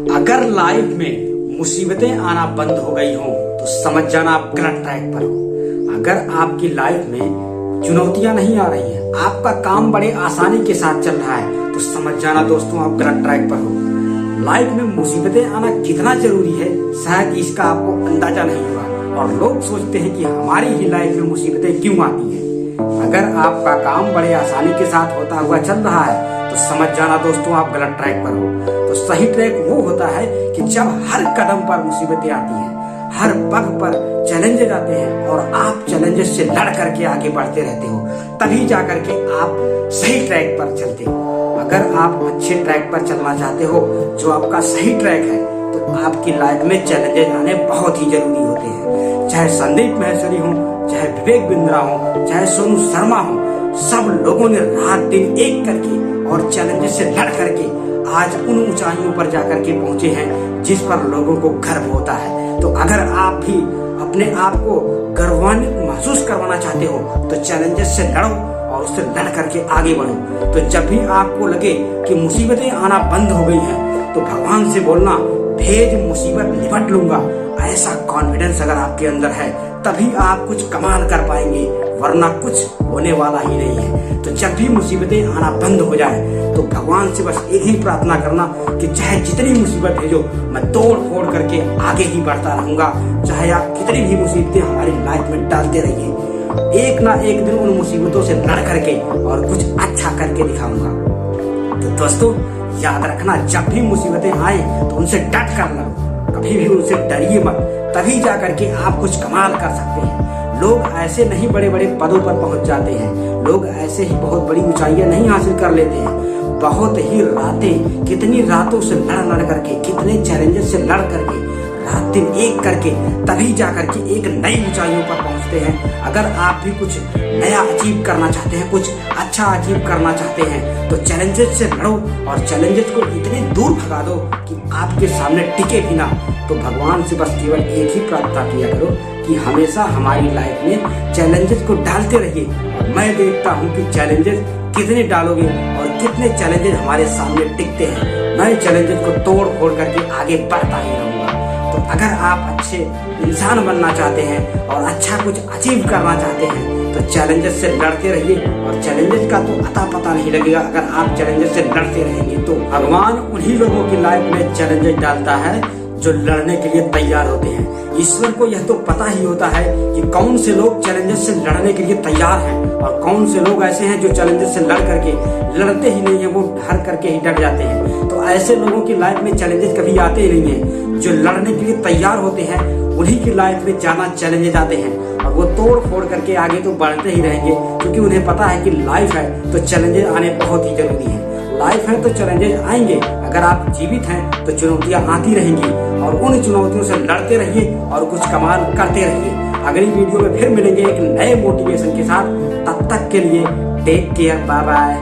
अगर लाइफ में मुसीबतें आना बंद हो गई हो तो समझ जाना आप गलत ट्रैक पर हो। अगर आपकी लाइफ में चुनौतियां नहीं आ रही हैं, आपका काम बड़े आसानी के साथ चल रहा है, तो समझ जाना दोस्तों आप गलत ट्रैक पर हो। लाइफ में मुसीबतें आना कितना जरूरी है शायद इसका आपको अंदाजा नहीं हुआ, और लोग सोचते हैं कि हमारी ही लाइफ में मुसीबतें क्यों आती हैं। अगर आपका काम बड़े आसानी के साथ होता हुआ चल रहा है तो समझ जाना दोस्तों आप गलत ट्रैक पर हो। तो सही ट्रैक वो होता है कि जब हर कदम पर मुसीबतें आती हैं, हर पग पर चैलेंजेस आते हैं और आप चैलेंजेस से लड़ करके आगे बढ़ते रहते हो, तभी जाकर के आप सही ट्रैक पर चलते हो। अगर आप अच्छे ट्रैक पर चलना चाहते हो, जो आपका सही ट्रैक है, तो आपकी लाइफ में चैलेंजेस आने बहुत ही जरूरी होते हैं। चाहे संदीप माहेश्वरी हो, चाहे विवेक बिंद्रा हो, चाहे सोनू शर्मा हो, सब लोगों ने रात दिन एक करके और चैलेंजेस से लड़ करके आज उन ऊंचाइयों पर जाकर के पहुंचे हैं जिस पर लोगों को गर्व होता है। तो अगर आप भी अपने आप को गर्वान्वित महसूस करवाना चाहते हो तो चैलेंजेस से लड़ो और उससे लड़ करके आगे बढ़ो। तो जब भी आपको लगे कि मुसीबतें आना बंद हो गई हैं तो भगवान से बोलना, भेज मुसीबत निपट लूंगा। ऐसा कॉन्फिडेंस अगर आपके अंदर है तभी आप कुछ कमाल कर पाएंगे, वरना कुछ होने वाला ही नहीं है। तो जब भी मुसीबतें आना बंद हो जाए तो भगवान से बस एक ही प्रार्थना करना कि चाहे जितनी मुसीबत भेजो, मैं तोड़ फोड़ करके आगे ही बढ़ता रहूंगा। चाहे आप कितनी भी मुसीबतें हमारी लाइफ में डालते रहिए, एक ना एक दिन उन मुसीबतों से लड़ करके और कुछ अच्छा करके दिखाऊंगा। तो दोस्तों याद रखना, जब भी मुसीबतें आए तो उनसे डट कर लड़ो, कभी भी उनसे डरिए मत, तभी जाकर के आप कुछ कमाल कर सकते हैं। लोग ऐसे नहीं बड़े बड़े पदों पर पहुंच जाते हैं, लोग ऐसे ही बहुत बड़ी ऊंचाइयां नहीं हासिल कर लेते हैं। बहुत ही रातें, कितनी रातों से लड़ करके, कितने चैलेंजेस से लड़ करके, रात दिन एक करके तभी जाकर के एक नई ऊंचाइयों पर पहुंचते हैं। अगर आप भी कुछ नया अचीव करना चाहते हैं, कुछ अच्छा अचीव करना चाहते हैं, तो चैलेंजेस से लड़ो और चैलेंजेस को इतनी दूर भगा दो कि आपके सामने टिके भी ना। तो भगवान से बस केवल एक ही प्रार्थना किया करो कि हमेशा हमारी लाइफ में चैलेंजेस को डालते रहिए। और मैं देखता हूँ कि चैलेंजेस कितने डालोगे और कितने चैलेंजेस हमारे सामने टिकते हैं। मैं चैलेंजेस को तोड़ फोड़ करके आगे बढ़ता ही रहूंगा। तो अगर आप अच्छे इंसान बनना चाहते हैं और अच्छा कुछ अचीव करना चाहते हैं तो चैलेंजेस से लड़ते रहिए, और चैलेंजेस का तो अता पता नहीं लगेगा अगर आप चैलेंजेस से लड़ते रहेंगे। तो भगवान उन्हीं लोगों की लाइफ में चैलेंजेस डालता है जो लड़ने के लिए तैयार होते हैं। ईश्वर को यह तो पता ही होता है कि कौन से लोग चैलेंजेस से लड़ने के लिए तैयार हैं और कौन से लोग ऐसे हैं जो चैलेंजेस से लड़ करके लड़ते ही नहीं है, वो डर करके ही डर जाते हैं। तो ऐसे लोगों की लाइफ में चैलेंजेस कभी आते ही नहीं है। जो लड़ने के लिए तैयार होते हैं उन्हीं की लाइफ में ज्यादा चैलेंजेस आते हैं और वो तोड़ फोड़ करके आगे तो बढ़ते ही रहेंगे, क्योंकि उन्हें पता है कि लाइफ है तो चैलेंजेस आने बहुत ही जरूरी है। लाइफ है तो चैलेंजेस आएंगे, अगर आप जीवित हैं तो चुनौतियां आती रहेंगी और उन चुनौतियों से लड़ते रहिए और कुछ कमाल करते रहिए। अगली वीडियो में फिर मिलेंगे एक नए मोटिवेशन के साथ। तब तक के लिए टेक केयर, बाय बाय।